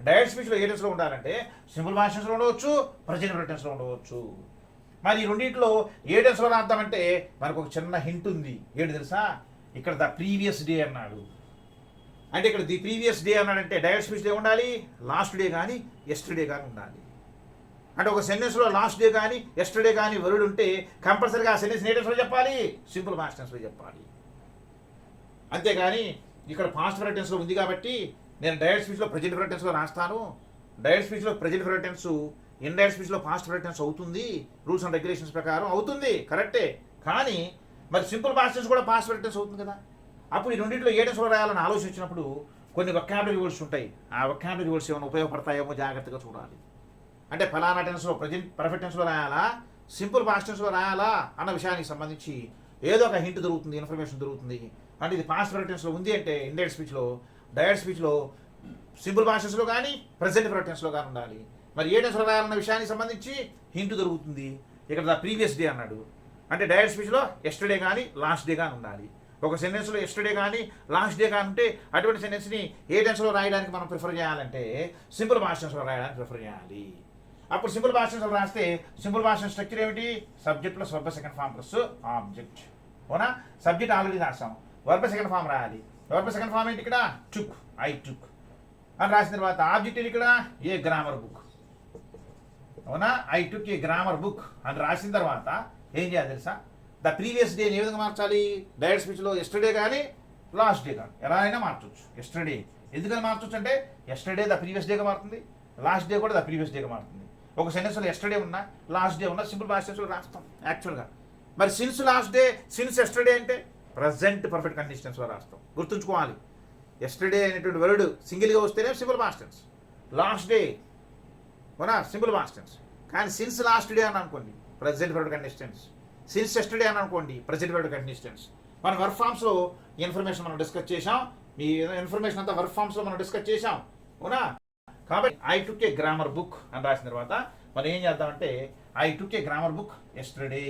S1: డైరెక్ట్ స్పీచ్లో ఏ టెన్స్లో ఉండాలంటే సింపుల్ పాస్ట్ టెన్స్లో ఉండవచ్చు, ప్రజెంట్ పర్ఫెక్ట్ టెన్స్లో ఉండవచ్చు. మరి ఈ రెండింటిలో ఏ టెన్స్లో రాద్దామంటే మనకు ఒక చిన్న హింట్ ఉంది. ఏంటి తెలుసా, ఇక్కడ ద ప్రీవియస్ డే అన్నాడు. అంటే ఇక్కడ ది ప్రీవియస్ డే అన్నాడంటే డైరెక్ట్ స్పీచ్ డే ఉండాలి, లాస్ట్ డే కానీ ఎస్టర్డే కానీ ఉండాలి. అంటే ఒక సెంటెన్స్లో లాస్ట్ డే కానీ ఎస్టర్డే కానీ వర్డ్ ఉంటే కంపల్సరీగా ఆ సెంటెన్స్ ఏ టెన్స్లో చెప్పాలి, సింపుల్ పాస్ట్ టెన్స్లో చెప్పాలి. అంతేగాని ఇక్కడ పాస్ట్ పర్ఫెక్ట్ టెన్స్లో ఉంది కాబట్టి నేను డైరెక్ట్ స్పీచ్లో ప్రజెంట్ పర్ఫెక్ట్ టెన్స్లో రాస్తాను, డైరెక్ట్ స్పీచ్లో ప్రజెంట్ పర్ఫెక్ట్ టెన్స్ ఇండైరెక్ట్ స్పీచ్లో పాస్ట్ పర్ఫెక్ట్ టెన్స్ అవుతుంది, రూల్స్ అండ్ రెగ్యులేషన్స్ ప్రకారం అవుతుంది, కరెక్టే. కానీ మరి సింపుల్ పాస్ట్ టెన్స్ కూడా పాస్ట్ పర్ఫెక్ట్ టెన్స్ అవుతుంది కదా. అప్పుడు ఈ రెండింటిలో ఏ టెన్స్లో రాయాలని ఆలోచించినప్పుడు కొన్ని వొకాబులరీ వర్డ్స్ ఉంటాయి. ఆ వొకాబులరీ వర్డ్స్ ఏమైనా ఉపయోగపడతాయేమో జాగ్రత్తగా చూడాలి. అంటే ఫలానా టెన్స్లో ప్రజెంట్ పర్ఫెక్ట్ టెన్స్లో రాయాలా, సింపుల్ పాస్ట్ టెన్స్లో రాయాలా అన్న విషయానికి సంబంధించి ఏదో ఒక హింట్ దొరుకుతుంది, ఇన్ఫర్మేషన్ దొరుకుతుంది. అంటే ఇది పాస్ట్ పర్ఫెక్ట్ టెన్స్లో ఉంది అంటే ఇండైరెక్ట్ స్పీచ్లో, డైరెక్ట్ స్పీచ్లో సింపుల్ పాస్ట్ టెన్స్లో కానీ ప్రజెంట్ పర్ఫెక్ట్ టెన్స్లో కానీ ఉండాలి. మరి ఏ టెన్స్లో రాయాలన్న విషయానికి సంబంధించి హింట్ దొరుకుతుంది. ఇక్కడ ద ప్రీవియస్ డే అన్నాడు అంటే డైరెక్ట్ స్పీచ్లో ఎస్టర్డే కానీ లాస్ట్ డే కానీ ఉండాలి. ఒక సెంటెన్స్లో ఎస్టర్డే కానీ లాస్ట్ డే కానీ ఉంటే అటువంటి సెంటెన్స్ని ఏ టెన్స్లో రాయడానికి మనం ప్రిఫర్ చేయాలంటే సింపుల్ పాస్ట్ టెన్స్లో రాయడానికి ప్రిఫర్ చేయాలి. అప్పుడు సింపుల్ పాస్ట్ టెన్స్లో రాస్తే సింపుల్ పాస్ట్ టెన్స్ స్ట్రక్చర్ ఏమిటి, subject plus verb second form plus object. అవునా, సబ్జెక్ట్ ఆల్రెడీ రాసాం, వర్బ్ సెకండ్ ఫామ్ రాయాలి. వర్బ్ సెకండ్ ఫామ్ ఏంటి, ఇక్కడ టుక్, ఐ టుక్ అని రాసిన తర్వాత ఆబ్జెక్ట్ ఇక్కడ ఏ గ్రామర్ బుక్. అవునా, I took a grammar book అని రాసిన తర్వాత ఏం చేయాలి తెలుసా, ద ప్రీవియస్ డేని ఏ విధంగా మార్చాలి, డైరెక్ట్ స్పీచ్లో ఎస్టర్డే కానీ లాస్ట్ డే కానీ ఎలా అయినా మార్చవచ్చు. ఎస్టర్డే ఎందుకని మార్చవచ్చు అంటే ఎస్టర్డే ద ప్రీవియస్ డేగా మారుతుంది, లాస్ట్ డే కూడా ద ప్రీవియస్ డేగా మారుతుంది. ఒక సెంటెన్స్లో ఎస్టర్డే ఉన్నా లాస్ట్ డే ఉన్నా సింపుల్ పాస్ట్ టెన్స్లో రాస్తాం యాక్చువల్గా. మరి since last day, since yesterday అంటే ప్రజెంట్ పర్ఫెక్ట్ కండిషన్స్లో రాస్తాం. గుర్తుంచుకోవాలి, ఎస్టర్డే అనేటువంటి వర్డ్ సింగిల్గా వస్తేనే simple past tense, last day అవునా సింపుల్ పాస్ట్ టెన్స్. కానీ సిన్స్ లాస్ట్ డే అని అనుకోండి present perfect conditions, since yesterday అని అనుకోండి ప్రజెంట్ పర్ఫెక్ట్ కండిషన్స్. మన వర్క్ ఫామ్స్లో ఇన్ఫర్మేషన్ మనం డిస్కస్ చేసాం, మీ ఇన్ఫర్మేషన్ అంతా వర్క్ ఫామ్స్లో మనం డిస్కస్ చేసాం అవునా. కాబట్టి I took a grammar book అని రాసిన తర్వాత మనం ఏం చేద్దామంటే I took a grammar book yesterday,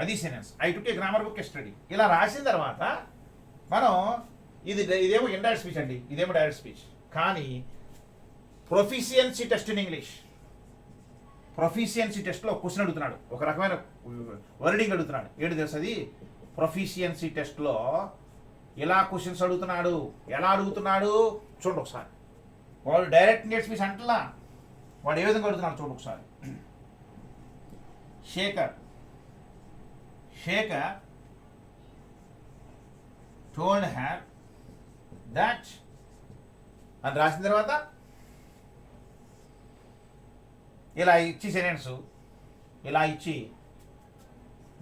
S1: అది సెంటెన్స్. I took a grammar book yesterday ఇలా రాసిన తర్వాత మనం ఇదేమో ఇండైరెక్ట్ స్పీచ్ అండి, ఇదేమో డైరెక్ట్ స్పీచ్. కానీ proficiency test in English, proficiency టెస్ట్లో క్వశ్చన్ అడుగుతున్నాడు, ఒక రకమైన వర్డింగ్ అడుగుతున్నాడు. ఏంటి తెలుసు అది? ప్రొఫిషియన్సీ టెస్ట్లో ఇలా క్వశ్చన్స్ అడుగుతున్నాడు. ఎలా అడుగుతున్నాడు చూడండి ఒకసారి. వాడు డైరెక్ట్ ఇండియన్ స్పీచ్ అంటలా, వాడు ఏ విధంగా అడుగుతున్నాడు చూడండి ఒకసారి. Shaker told her that అని రాసిన తర్వాత ఇలా ఇచ్చి సెంటెన్స్ ఇలా ఇచ్చి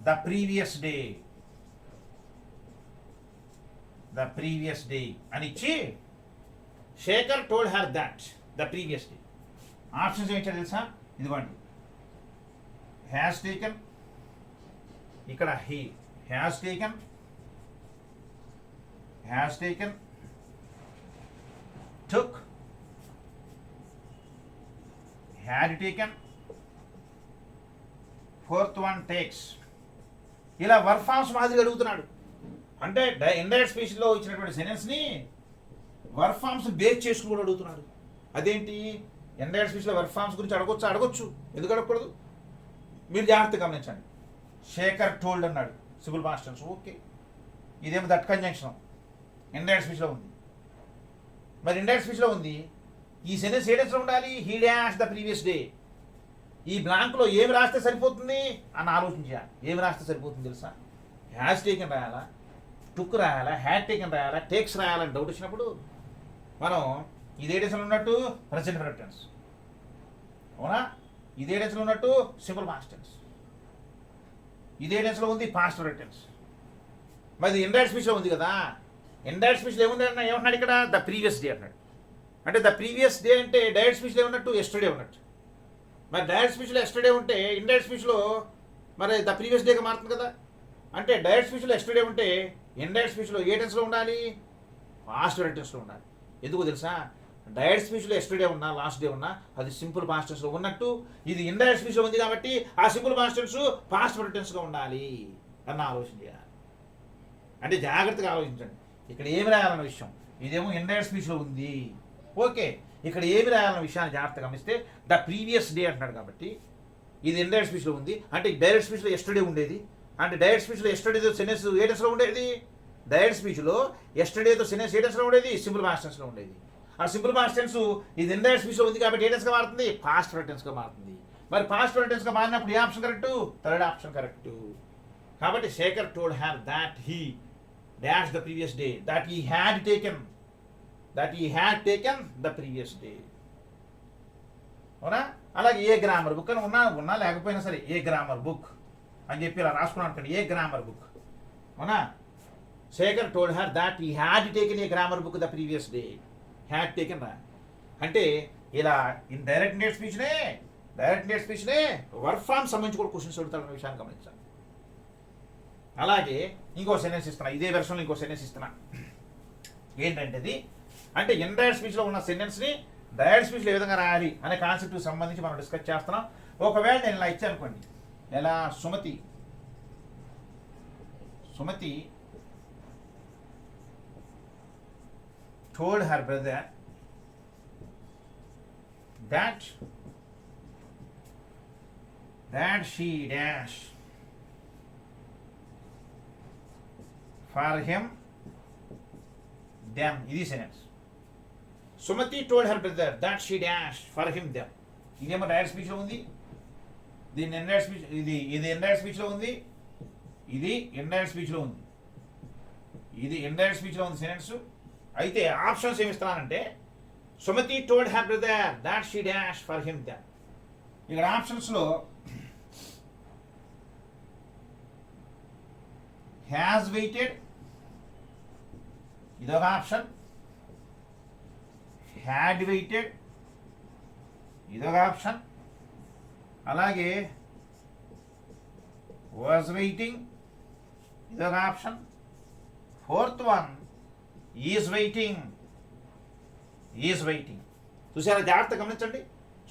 S1: ద ప్రీవియస్ డే అని ఇచ్చి Shekhar told her that the previous day. Options ఏమిటో తెలుసా? ఇదిగోండి, హ్యాస్ టేకన్, ఇక్కడ he has taken, took, had taken, fourth one takes. ఇలా వర్క్ ఫార్మ్స్ మాదిరిగా అడుగుతున్నాడు. అంటే ఇండైరెక్ట్ స్పీచ్లో ఇచ్చినటువంటి సెంటెన్స్ని వర్క్ ఫార్మ్స్ బేస్ చేసుకుని కూడా అడుగుతున్నాడు. అదేంటి? ఇండైరెక్ట్ స్పీచ్లో వర్క్ ఫార్మ్స్ గురించి అడగొచ్చు, ఎందుకు అడగకూడదు? మీరు జాగ్రత్తగా గమనించండి. శేఖర్ టోల్డ్ అన్నాడు, సింపుల్ పాస్ట్ టెన్స్, ఓకే. ఇదేమో దట్ కంజంక్షన్ ఇండైరెక్ట్ స్పీచ్లో ఉంది. మరి ఇండైరెక్ట్ స్పీచ్లో ఉంది, ఈ సెంటెన్స్ ఏ టెన్స్లో ఉండాలి? He dash the previous day. ఈ బ్లాంక్లో ఏమి రాస్తే సరిపోతుంది అని ఆలోచించాలి. ఏమి రాస్తే సరిపోతుంది తెలుసా? హ్యాస్ టేకన్ రాయాలా, టుక్ రాయాలా, హ్యాడ్ టేకన్ రాయాలా, టేక్స్ రాయాలని డౌట్ వచ్చినప్పుడు మనం ఇదే టెన్స్లో ఉన్నట్టు ప్రెజెంట్ పర్ఫెక్ట్ టెన్స్, అవునా? ఇదే టెన్స్లో ఉన్నట్టు సింపుల్ పాస్ట్ టెన్స్, ఇదే టెన్స్లో ఉంది పాస్ట్ పర్ఫెక్ట్ టెన్స్. మరి ఇండైరెక్ట్ స్పీచ్లో ఉంది కదా. ఇండైరెక్ట్ స్పీచ్లో ఏమన్నాడు ఇక్కడ? ద ప్రీవియస్ డే అన్నాడు. అంటే ద ప్రీవియస్ డే అంటే డైరెక్ట్ స్పీచ్లో ఏమన్నట్టు? ఎస్టర్డే ఉన్నట్టు. మరి డైరెక్ట్ స్పీచ్లో ఎస్టర్డే ఉంటే ఇండైరెక్ట్ స్పీచ్లో మరి ద ప్రీవియస్ డేగా మారుతుంది కదా. అంటే డైరెక్ట్ స్పీచ్లో ఎస్టర్డే ఉంటే ఇండైరెక్ట్ స్పీచ్లో ఏ టెన్స్లో ఉండాలి? పాస్ట్ పర్ఫెక్ట్ టెన్స్లో ఉండాలి. ఎందుకు తెలుసా? డైరెక్ట్ స్పీచ్లో ఎస్టర్డే ఉన్నా లాస్ట్ డే ఉన్నా అది సింపుల్ పాస్ట్ టెన్స్లో ఉన్నట్టు. ఇది ఇండైరెక్ట్ స్పీచ్లో ఉంది కాబట్టి ఆ simple past tense past perfect టెన్స్గా ఉండాలి అన్న ఆలోచన చేయాలి. అంటే జాగ్రత్తగా ఆలోచించండి. ఇక్కడ ఏమి రాయాలన్న విషయం, ఇదేమో ఇండైరెక్ట్ స్పీచ్లో ఉంది, ఓకే. ఇక్కడ ఏమి రాయాలన్న విషయాన్ని జాగ్రత్తగా గమనిస్తే ద ప్రీవియస్ డే అంటున్నాడు కాబట్టి ఇది ఇండైరెక్ట్ స్పీచ్లో ఉంది. అంటే డైరెక్ట్ స్పీచ్లో ఎస్టర్డే ఉండేది. అంటే డైరెక్ట్ స్పీచ్లో ఎస్టర్డేతో సెంటెన్స్ ఏ టెన్స్లో ఉండేది? డైరెక్ట్ స్పీచ్లో ఎస్టర్డేతో సెంటెన్స్ ఏ టెన్స్లో ఉండేది? సింపుల్ పాస్ట్ టెన్స్లో ఉండేది. ఆ సింపుల్ పాస్ట్ టెన్స్ ఇది ఇండైరెక్ట్ స్పీచ్లో ఉంది కాబట్టి ఏ టెన్స్గా మారుతుంది? పాస్ట్ పర్ఫెక్ట్ టెన్స్గా మారుతుంది. మరి పాస్ట్ పర్ఫెక్ట్ టెన్స్గా మారినప్పుడు ఏ option correct? Third option correct. కాబట్టి Shekhar told her that he dash the previous day, that he had taken the previous day, అవునా? అలాగే ఏ గ్రామర్ బుక్ అని ఉన్నా లేకపోయినా సరే ఏ గ్రామర్ బుక్ అని చెప్పి ఇలా రాసుకున్నాను అనుకోండి, ఏ గ్రామర్ బుక్, అవునా? Shekhar told her that he had taken a grammar book the previous day, had taken రా. అంటే ఇలా డైరెక్ట్ ఇండియన్ స్పీచ్నే వర్క్ ఫార్మ్ సంబంధించి కూడా క్వశ్చన్స్ అడుగుతారన్న విషయాన్ని గమనించాలి. అలాగే ఇంకో సెంటెన్స్ ఇస్తున్నా, ఇదే వెర్షన్లో ఇంకో సెంటెన్స్ ఇస్తున్నా. ఏంటంటే అది అంటే ఇండైరెక్ట్ స్పీచ్లో ఉన్న సెంటెన్స్ని డైరెక్ట్ స్పీచ్లో ఏ విధంగా రాయాలి అనే కాన్సెప్ట్కి సంబంధించి మనం డిస్కస్ చేస్తున్నాం. ఒకవేళ నేను ఇలా ఇచ్చాను అనుకోండి, ఎలా Sumathi told her brother that she dash for him them. ఇది sentence. Sumathi told her brother that she dash for him them. ఇదేమో డైరెక్ట్ స్పీచ్లో ఉంది, దీన్ని ఇండైరెక్ట్ స్పీచ్, ఇది ఇండైరెక్ట్ స్పీచ్లో ఉంది, ఇది ఇండైరెక్ట్ స్పీచ్లో ఉంది, ఇది ఇండైరెక్ట్ స్పీచ్లో ఉంది సెంటెన్స్. అయితే ఆప్షన్స్ ఏమి ఇస్తున్నానంటే Sumathi told her brother that she dash for him them. ఇక్కడ ఆప్షన్స్లో హ్యాస్ వెయిటెడ్ ఇదొక ఆప్షన్, హ్యాడ్ వెయిటెడ్ ఇదొక ఆప్షన్, అలాగే వాజ్ వెయిటింగ్ ఇదొక option, fourth one is waiting. చూసారా? జాగ్రత్త గమనించండి.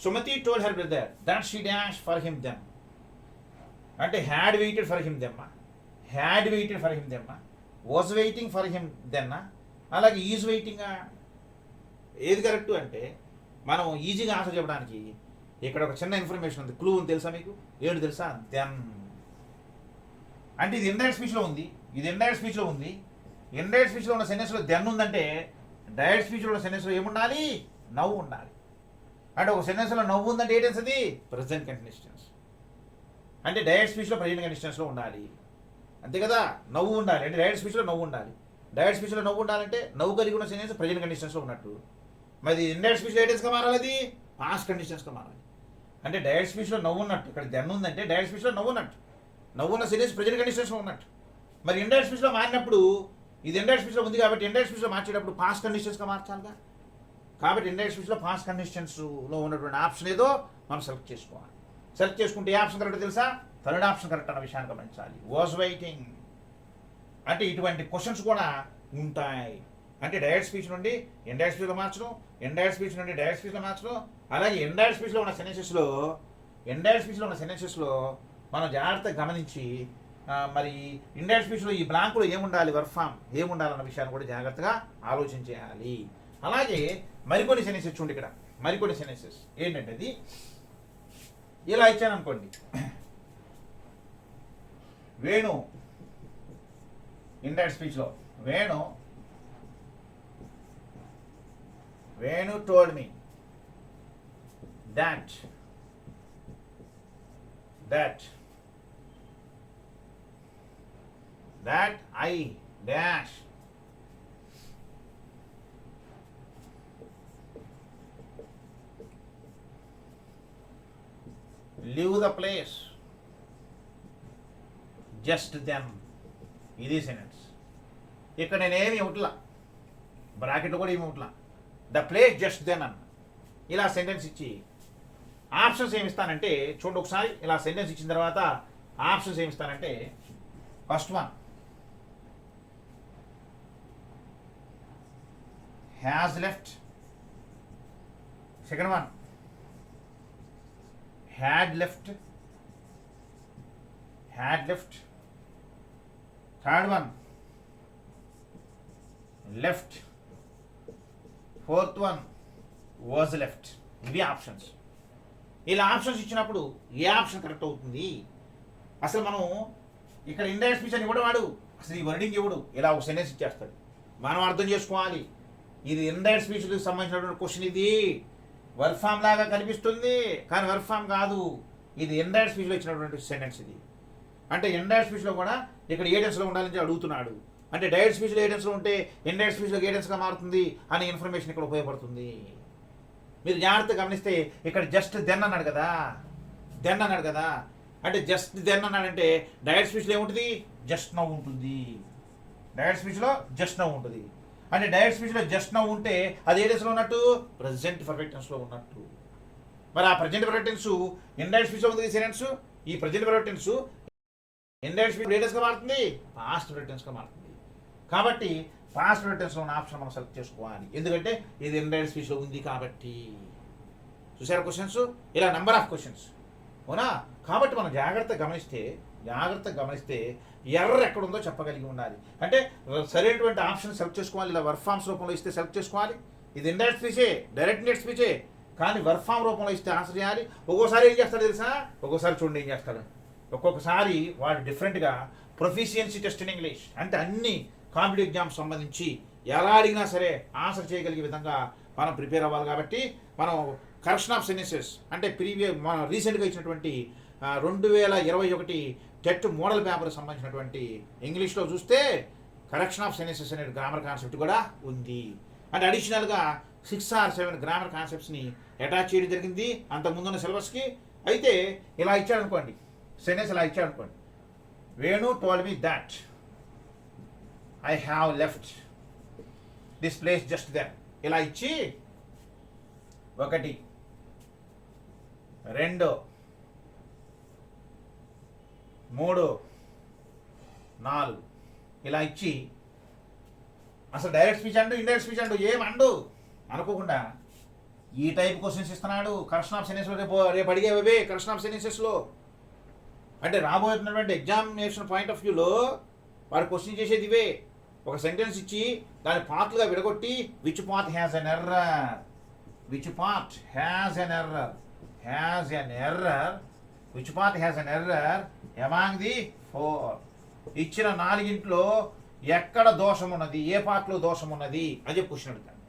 S1: Sumathi told her brother that she dash for him them అంటే హ్యాడ్ వెయిటెడ్ ఫర్ హిమ్ దెమ్మా, వాజ్ వెయిటింగ్ ఫర్ హిమ్ దెన్నా, అలాగే ఈజ్ వెయిటింగా. ఏది కరెక్ట్ అంటే మనం ఈజీగా ఆన్సర్ చెప్పడానికి ఇక్కడ ఒక చిన్న ఇన్ఫర్మేషన్ ఉంది, క్లూ ఉంది తెలుసా మీకు? ఏడు తెలుసా? దెన్. అంటే ఇది ఇండైరెక్ట్ స్పీచ్లో ఉంది, ఇది ఇండైరెక్ట్ స్పీచ్లో ఉంది. ఇండైరెక్ట్ స్పీచ్లో ఉన్న సెంటెన్స్లో దెన్ ఉందంటే డైరెక్ట్ స్పీచ్లో ఉన్న సెంటెన్స్లో ఏముండాలి? నవ్వు ఉండాలి. అంటే ఒక సెంటెన్స్లో నవ్వు ఉందంటే ఏ టెన్స్ అది? Present continuous tense. అంటే డైరెక్ట్ స్పీచ్లో ప్రెజెంట్ కంటిన్యూస్ టెన్స్లో ఉండాలి, అంతే కదా? నవ్వు ఉండాలి అంటే డైరెక్ట్ స్పీచ్లో నవ్వు ఉండాలి. డైరెక్ట్ స్పీచ్లో నవ్వు ఉండాలంటే నవ్వు కలిగి ఉన్న సెంటెన్స్ ప్రెజెంట్ కంటిన్యూస్ టెన్స్లో ఉన్నట్టు. మరి ఇండైరెక్ట్ స్పీచ్లో ఏ టెన్స్గా మారాలి? అది పాస్ట్ కండిషన్స్గా మారాలి. అంటే డైరెక్ట్ స్పీచ్లో నవ్వు ఉన్నట్టు, ఇక్కడ దెన్ ఉందంటే డైరెక్ట్ స్పీచ్లో నవ్వు ఉన్నట్టు, నవ్వు ఉన్న సెంటెన్స్ ప్రెజెంట్ కండిషన్స్లో ఉన్నట్టు. మరి ఇండైరెక్ట్ స్పీచ్లో మారినప్పుడు ఇది ఇండైరెక్ట్ స్పీచ్లో ఉంది కాబట్టి ఇండైరెక్ట్ స్పీచ్లో మార్చేటప్పుడు పాస్ట్ కండిషన్స్గా మార్చాలిగా. కాబట్టి ఇండైరెక్ట్ స్పీచ్లో పాస్ట్ కండిషన్స్లో ఉన్నటువంటి ఆప్షన్ ఏదో మనం సెలెక్ట్ చేసుకోవాలి. సెలెక్ట్ చేసుకుంటే ఏ ఆప్షన్ కరెక్ట్ తెలుసా? థర్డ్ ఆప్షన్ కరెక్ట్ అన్న విషయాన్ని గమనించాలి. Was waiting. అంటే ఇటువంటి క్వశ్చన్స్ కూడా ఉంటాయి. అంటే డైరెక్ట్ స్పీచ్ నుండి ఇండైరెక్ట్ స్పీచ్లో మార్చడం, ఇండైరెక్ట్ స్పీచ్ నుండి డైరెక్ట్ స్పీచ్లో మార్చడం. అలాగే ఇండైరెక్ట్ స్పీచ్లో ఉన్న సెంటెన్సెస్లో మనం జాగ్రత్తగా గమనించి మరి ఇండైరెక్ట్ స్పీచ్లో ఈ బ్లాంకులో ఏముండాలి, వర్క్ ఫామ్ ఏముండాలన్న విషయాన్ని కూడా జాగ్రత్తగా ఆలోచించేయాలి. అలాగే మరికొన్ని సెంటెన్సెస్ చూడండి. ఇక్కడ మరికొన్ని సెంటెన్సెస్ ఏంటంటే అది ఇలా ఇచ్చాను అనుకోండి. వేణు ఇండైరెక్ట్ స్పీచ్లో Venu told me that I dash leave the place just then. ఇది సెంటెన్స్. ఇక్కడ నేనేమి ఇవ్వట్లా, బ్రాకెట్ కూడా ఏమి ఇవ్వట్లా, ద ప్లేస్ జస్ట్ దెన్ అన్న. ఇలా సెంటెన్స్ ఇచ్చి ఆప్షన్స్ ఏమి ఇస్తానంటే చూడండి ఒకసారి. ఇలా సెంటెన్స్ ఇచ్చిన తర్వాత ఆప్షన్స్ ఏమి ఇస్తానంటే first one has left, second one had left, third one left, fourth one was left. ఇవి ఆప్షన్స్. ఇలా ఆప్షన్స్ ఇచ్చినప్పుడు ఏ ఆప్షన్ కరెక్ట్ అవుతుంది? అసలు మనం ఇక్కడ ఇండైరెక్ట్ స్పీచ్ అని ఇవ్వడం వాడు అసలు ఈ వర్డింగ్ ఇవ్వడు, ఇలా ఒక సెంటెన్స్ ఇచ్చేస్తాడు. మనం అర్థం చేసుకోవాలి, ఇది ఇండైరెక్ట్ స్పీచ్కి సంబంధించినటువంటి క్వశ్చన్. ఇది వర్క్ ఫామ్ లాగా కనిపిస్తుంది కానీ వర్క్ ఫామ్ కాదు, ఇది ఇండైరెక్ట్ స్పీచ్లో ఇచ్చినటువంటి సెంటెన్స్. ఇది అంటే ఇండైరెక్ట్ స్పీచ్లో కూడా ఇక్కడ ఏ టెన్స్లో ఉండాలని అడుగుతున్నాడు. అంటే డైరెక్ట్ స్పీచ్లో ఏ టెన్స్లో ఉంటే ఇండైరెక్ట్ స్పీచ్లో ఏ టెన్స్గా మారుతుంది అనే ఇన్ఫర్మేషన్ ఇక్కడ ఉపయోగపడుతుంది. మీరు జాగ్రత్తగా గమనిస్తే ఇక్కడ జస్ట్ దెన్ అన్నాడు కదా, అంటే జస్ట్ దెన్ అన్నాడంటే డైరెక్ట్ స్పీచ్లో ఏముంటుంది? జస్ట్ నవ్వు ఉంటుంది. డైరెక్ట్ స్పీచ్లో జస్ట్ నవ్వు ఉంటుంది. అంటే డైరెక్ట్ స్పీచ్లో జస్ట్ నవ్వు ఉంటే అది ఏ టెన్స్లో ఉన్నట్టు? ప్రెజెంట్ పర్ఫెక్ట్ టెన్స్లో ఉన్నట్టు. మరి ఆ ప్రెజెంట్ పర్ఫెక్ట్ టెన్స్ ఇండైరెక్ట్ స్పీచ్లో ఉంది సెంటెన్స్. ఈ present perfect tense indirect speech ఏ టెన్స్గా మారుతుంది? పాస్ట్ పర్ఫెక్ట్ టెన్స్గా మారుతుంది. కాబట్టి పాస్ట్ పర్ఫెక్ట్ టెన్స్లో ఉన్న ఆప్షన్ మనం సెలెక్ట్ చేసుకోవాలి, ఎందుకంటే ఇది ఇండైరెక్ట్ స్పీచ్లో ఉంది కాబట్టి. చూసారా క్వశ్చన్స్? ఇలా నెంబర్ ఆఫ్ క్వశ్చన్స్ అవునా? కాబట్టి మనం జాగ్రత్తగా గమనిస్తే ఎర్రర్ ఎక్కడ ఉందో చెప్పగలిగి ఉండాలి. అంటే సరైనటువంటి ఆప్షన్ సెలెక్ట్ చేసుకోవాలి. ఇలా వర్క్ ఫామ్స్ రూపంలో ఇస్తే సెలెక్ట్ చేసుకోవాలి. ఇది ఇండైరెక్ట్ స్పీచే, డైరెక్ట్ ఇండైరెక్ట్ స్పీచే, కానీ వర్క్ ఫామ్ రూపంలో ఇస్తే ఆన్సర్ చేయాలి. ఒక్కోసారి ఏం చేస్తాడు తెలుసా? ఒక్కోసారి చూడండి ఏం చేస్తాడు. ఒక్కొక్కసారి వాడు డిఫరెంట్గా ప్రొఫిషియన్సీ టెస్ట్ ఇన్ ఇంగ్లీష్ అంటే అన్ని కాంపిటేటివ్ ఎగ్జామ్స్ సంబంధించి ఎలా అడిగినా సరే ఆన్సర్ చేయగలిగే విధంగా మనం ప్రిపేర్ అవ్వాలి. కాబట్టి మనం కరెక్షన్ ఆఫ్ సెంటెన్సెస్ అంటే మనం రీసెంట్గా ఇచ్చినటువంటి 2021 టెట్ మోడల్ పేపర్కి సంబంధించినటువంటి ఇంగ్లీష్లో చూస్తే కరెక్షన్ ఆఫ్ సెంటెన్సెస్ అనే గ్రామర్ కాన్సెప్ట్ కూడా ఉంది. అంటే అడిషనల్గా 6 or 7 గ్రామర్ కాన్సెప్ట్స్ని అటాచ్ చేయడం జరిగింది అంత ముందున్న సిలబస్కి. అయితే ఇలా ఇచ్చాడనుకోండి, సెంటెన్స్ ఇలా ఇచ్చాడనుకోండి, Venu told me that I have left this place just then. ఇలా ఇచ్చి 1 2 3 4 ఇలా ఇచ్చి అసలు డైరెక్ట్ స్పీచ్ అంటూ ఇండైరెక్ట్ స్పీచ్ అంటూ ఏమండు అనుకోకుండా ఈ టైప్ క్వశ్చన్స్ ఇస్తున్నాడు. కరెక్షన్ ఆఫ్ సెంటెన్స్లో రేపు అడిగేవే కరెక్షన్ ఆఫ్ సెంటెన్సెస్లో. అంటే రాబోతున్నటువంటి ఎగ్జామినేషన్ పాయింట్ ఆఫ్ వ్యూలో వారు క్వశ్చన్ చేసేది ఇవే. ఒక సెంటెన్స్ ఇచ్చి దాని పార్ట్లుగా విడగొట్టి which part has an error has an error, which part has an error among the 4. ఇచ్చిన 4 ఎక్కడ దోషం ఉన్నది, ఏ పార్ట్లో దోషం ఉన్నది అని చెప్పి క్వశ్చన్ అడుగుతాను.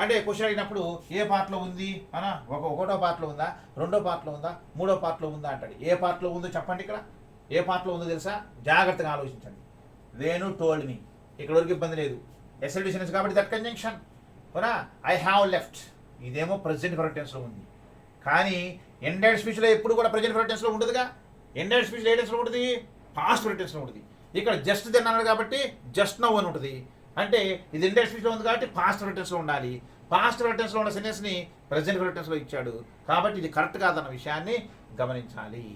S1: అంటే క్వశ్చన్ అడిగినప్పుడు ఏ పార్ట్లో ఉంది అనా, ఒకటో పార్ట్లో ఉందా, రెండో పార్ట్లో ఉందా, మూడో పార్ట్లో ఉందా అంటాడు. ఏ పార్ట్లో ఉందో చెప్పండి. ఇక్కడ ఏ పార్ట్లో ఉందో తెలుసా? జాగ్రత్తగా ఆలోచించండి. వేణు టోల్డ్ మీ, ఇక్కడ వరకు ఇబ్బంది లేదు. ఎస్ఎల్డి సెన్స్ కాబట్టి దట్ కంజంక్షన్. ఓనా ఐ హ్యావ్ లెఫ్ట్, ఇదేమో ప్రెజెంట్ పర్ఫెక్ట్ టెన్స్లో ఉంది. కానీ ఎండైడ్ స్పీచ్లో ఎప్పుడు కూడా ప్రెజెంట్ పర్ఫెక్ట్ టెన్స్లో ఉండదుగా. ఎండైడ్ స్పీచ్లో ఏ టెన్స్లో ఉంటుంది? పాస్ట్ పర్ఫెక్ట్ టెన్స్లో ఉంటుంది. ఇక్కడ జస్ట్ దెన్ అన్నాడు కాబట్టి జస్ట్ నౌ అని ఉంటుంది. అంటే ఇది ఎండైడ్ స్పీచ్లో ఉంది కాబట్టి పాస్ట్ పర్ఫెక్ట్ టెన్స్లో ఉండాలి. పాస్ట్ పర్ఫెక్ట్ టెన్స్లో ఉన్న సెంటెన్స్ని ప్రెజెంట్ పర్ఫెక్ట్ టెన్స్లో ఇచ్చాడు కాబట్టి ఇది కరెక్ట్ కాదన్న విషయాన్ని గమనించాలి.